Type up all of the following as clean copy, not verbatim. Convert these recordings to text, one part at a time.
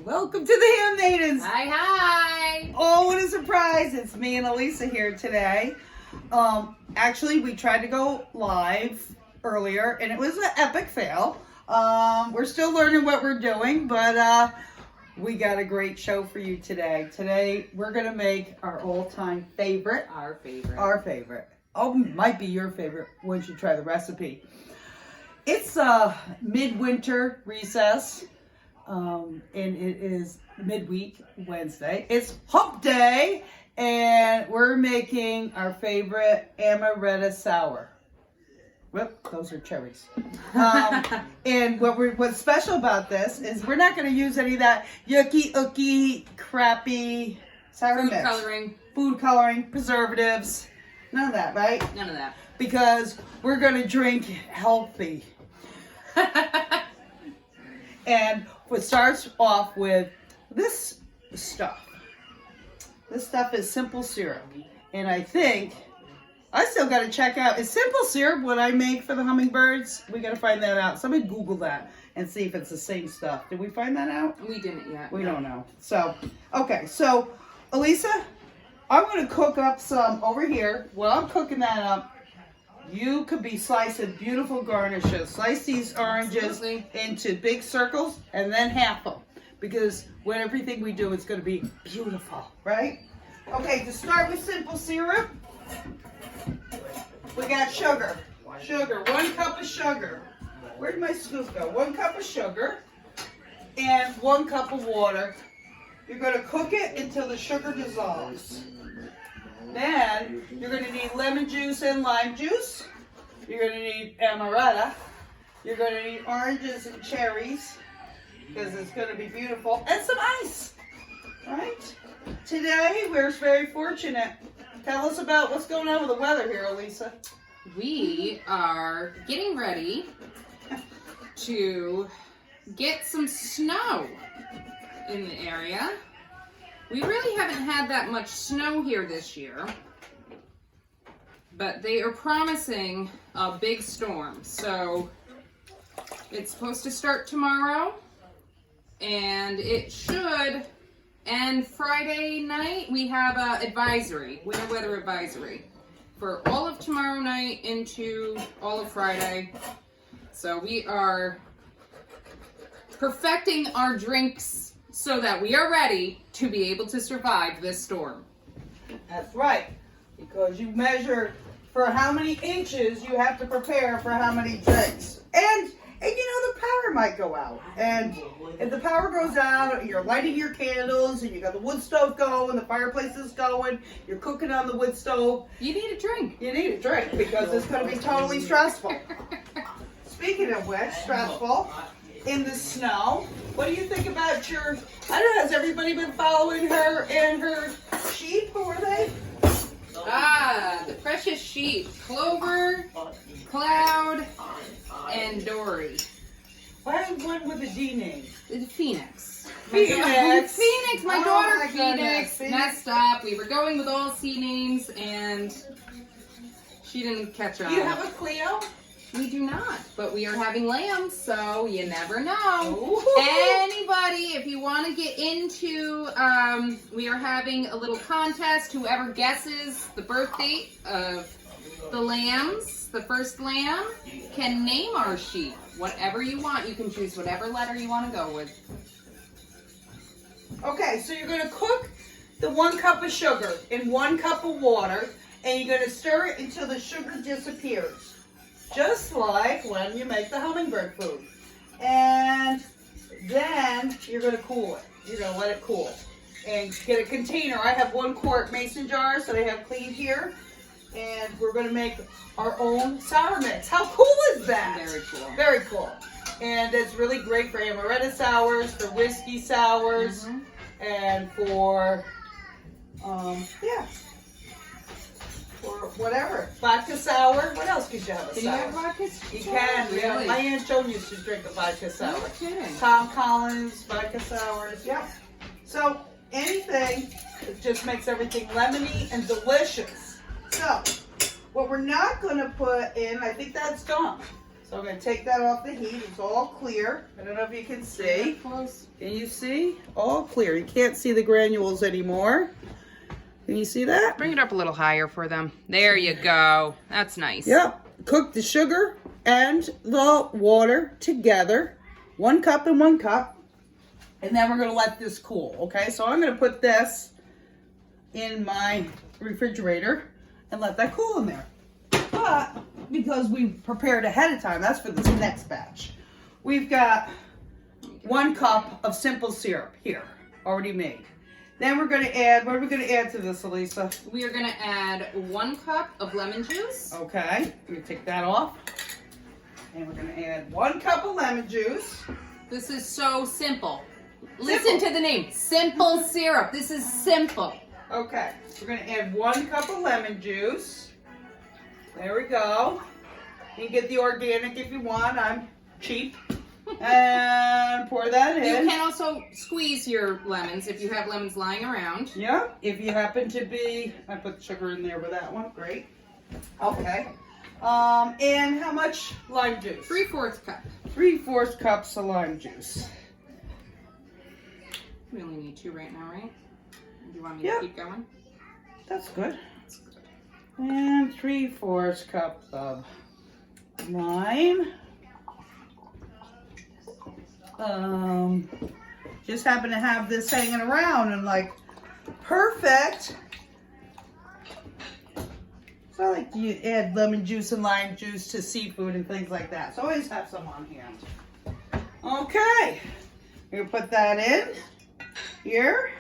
Welcome to the Handmaidens. Hi, hi. Oh, what a surprise. It's me and Alyssa here today. Actually, we tried to go live earlier, and it was an epic fail. We're still learning what we're doing, but we got a great show for you today. Today, we're going to make our all-time favorite. Our favorite. Our favorite. Oh, might be your favorite once you try the recipe. It's midwinter recess, and it is midweek Wednesday. It's hump day, and we're making our favorite Amaretto sour. Whoop, those are cherries. And what's special about this is we're not going to use any of that yucky, ooky, crappy sour Food mix. coloring. Food coloring, preservatives, none of that, right? None of that. Because we're going to drink healthy. And it starts off with this stuff. This stuff is simple syrup. And I think, I still got to check out, is simple syrup what I make for the hummingbirds? We got to find that out. Somebody Google that and see if it's the same stuff. Did we find that out? We didn't yet. We don't know. So, okay. So, Alyssa, I'm going to cook up some over here. While I'm cooking that up, you could be slicing beautiful garnishes. Slice these oranges Absolutely. into big circles and then half them. Because when everything we do, it's going to be beautiful, right? Okay, to start with simple syrup, we got sugar. Sugar, 1 cup of sugar. Where'd my scoop go? 1 cup of sugar and 1 cup of water. You're going to cook it until the sugar dissolves. Then you're going to need lemon juice and lime juice. You're going to need amaretto. You're going to need oranges and cherries because it's going to be beautiful. And some ice. Right? Today we're very fortunate. Tell us about what's going on with the weather here, Alyssa. We are getting ready to get some snow in the area. We really haven't had that much snow here this year, but they are promising a big storm. So it's supposed to start tomorrow, and it should end Friday night. We have a advisory, winter weather advisory, for all of tomorrow night into all of Friday. So we are perfecting our drinks so that we are ready to be able to survive this storm. That's right, because you measure for how many inches you have to prepare for how many drinks. And you know, the power might go out. And if the power goes out, you're lighting your candles, and you got the wood stove going, the fireplace is going, you're cooking on the wood stove. You need a drink. You need a drink because it's going to be totally stressful. Speaking of which, stressful, in the snow, what do you think about your, I don't know, has everybody been following her and her sheep? Who are they? The precious sheep. Clover, Cloud, and Dory. Why one with a D name? The Phoenix. Phoenix. Phoenix, my Oh daughter my goodness. Phoenix messed up. We were going with all C names and she didn't catch on. Do you have a Cleo? We do not, but we are having lambs, so you never know. Ooh. Anybody, if you want to get into, we are having a little contest. Whoever guesses the birth date of the lambs, the first lamb, can name our sheep. Whatever you want, you can choose whatever letter you want to go with. Okay, so you're going to cook the 1 cup of sugar in 1 cup of water, and you're going to stir it until the sugar disappears. Just like when you make the hummingbird food. And then you're going to cool it. You're going to let it cool. And get a container. I have 1 quart mason jars that I have cleaned here. And we're going to make our own sour mix. How cool is that? Very cool. Very cool. And it's really great for amaretto sours, for whiskey sours, and for, for whatever. Vodka sour. What else could you have a Can sour? you have vodka? You can. Really? Yeah. My Aunt Joan used to drink a vodka sour. No kidding. Tom Collins, vodka sours. Yep. So anything that just makes everything lemony and delicious. So what we're not going to put in, I think that's gone. So I'm going to take that off the heat. It's all clear. I don't know if you can see. Close. Can you see? All clear. You can't see the granules anymore. Can you see that? Bring it up a little higher for them. There you go. That's nice. Yep. Cook the sugar and the water together. 1 cup and 1 cup. And then we're going to let this cool. Okay, so I'm going to put this in my refrigerator and let that cool in there. But because we prepared ahead of time, that's for this next batch. We've got 1 cup of simple syrup here, already made. Then we're going to add, what are we going to add to this, Alyssa? We are going to add 1 cup of lemon juice. Okay, we're going to take that off. And we're going to add 1 cup of lemon juice. This is so simple. Listen to the name, simple syrup. This is simple. Okay, we're going to add 1 cup of lemon juice. There we go. You can get the organic if you want. I'm cheap. And pour that in. You can also squeeze your lemons if you have lemons lying around. Yeah, if you happen to be, I put sugar in there with that one. Great. Okay. And how much lime juice? 3/4 cup. 3/4 cups of lime juice. We only need 2 right now, right? Do you want me to keep going? That's good. And 3/4 cups of lime. Just happen to have this hanging around and like, perfect. So I like to add lemon juice and lime juice to seafood and things like that. So always have some on hand. Okay, we're gonna put that in here.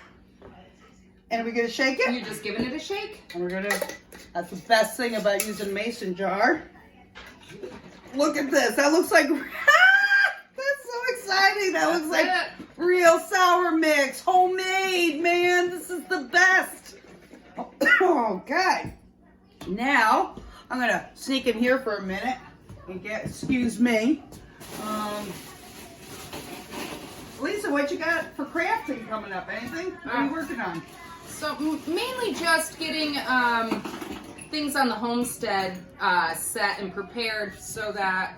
And we're gonna shake it. You're just giving it a shake? And we're gonna, that's the best thing about using mason jar. Look at this, that looks like, that's so exciting. That looks like real sour mix, homemade, man. This is the best. Okay. Now, I'm gonna sneak in here for a minute and get, excuse me. Lisa, what you got for crafting coming up? Anything? What are you working on? So mainly just getting things on the homestead set and prepared so that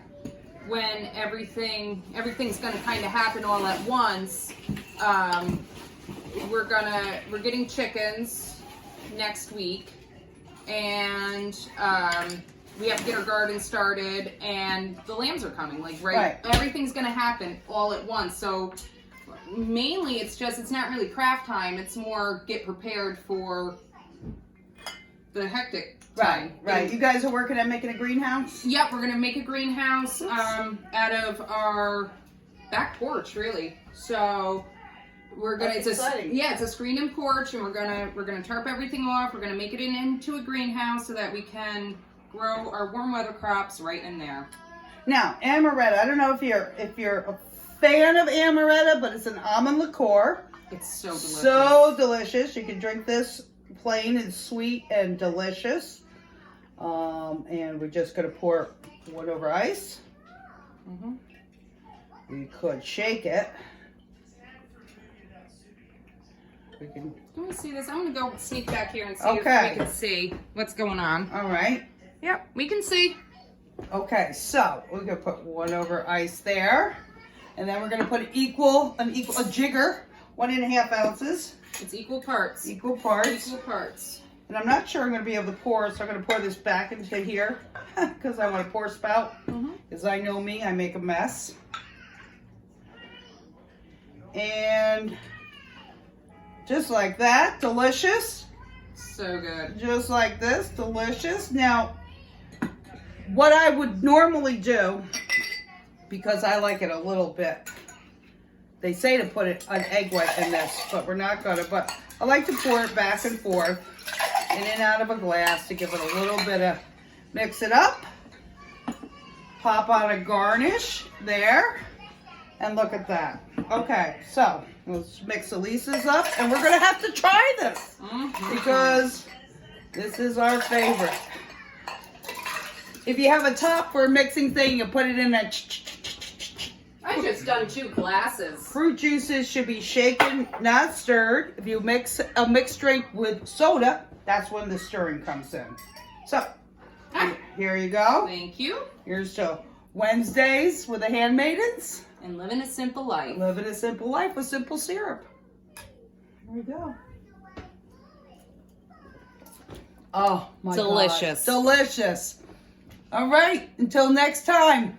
when everything's gonna kind of happen all at once. We're getting chickens next week, and we have to get our garden started, and the lambs are coming. Like right. Everything's gonna happen all at once. So mainly it's not really craft time. It's more get prepared for the hectic time. Right. You guys are working on making a greenhouse? Yep, we're gonna make a greenhouse out of our back porch, really. So we're gonna it's a screened-in porch, and we're gonna tarp everything off. We're gonna make it into a greenhouse so that we can grow our warm weather crops right in there. Now, amaretto. I don't know if you're a fan of amaretto, but it's an almond liqueur. It's so delicious. So delicious. You can drink this plain and sweet and delicious. And we're just gonna pour 1 over ice. We could shake it. Can we see this? I'm gonna go sneak back here and see if we can see what's going on. All right. Yep, we can see. Okay, so we're gonna put 1 over ice there, and then we're gonna put a jigger, 1.5 ounces. It's equal parts. Equal parts. Equal parts. And I'm not sure I'm gonna be able to pour, so I'm gonna pour this back into here because I want to pour spout. Because I know me, I make a mess. And just like that, delicious. So good. Just like this, delicious. Now, what I would normally do, because I like it a little bit, they say to put an egg white in this, but we're not gonna, but I like to pour it back and forth, in and out of a glass to give it a little bit of, mix it up, pop on a garnish there, and look at that. Okay, so let's mix Alyssa's up, and we're gonna have to try this because this is our favorite. If you have a top for a mixing thing, you put it in there. I just done 2 glasses. Fruit juices should be shaken, not stirred. If you mix a mixed drink with soda, that's when the stirring comes in. So, here you go. Thank you. Here's to Wednesdays with the Handmaidens. And living a simple life. Living a simple life with simple syrup. Here we go. Oh my God. Delicious. Delicious. All right. Until next time.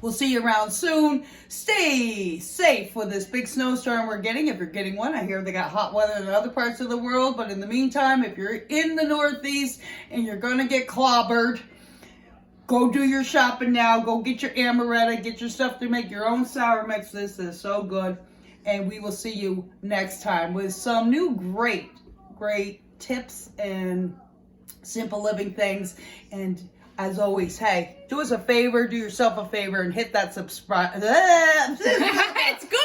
We'll see you around soon. Stay safe with this big snowstorm we're getting. If you're getting one, I hear they got hot weather in other parts of the world. But in the meantime, if you're in the Northeast and you're going to get clobbered, go do your shopping now. Go get your amaretto. Get your stuff to make your own sour mix. This is so good. And we will see you next time with some new great tips and simple living things. And as always, hey, do us a favor, do yourself a favor, and hit that subscribe. It's good.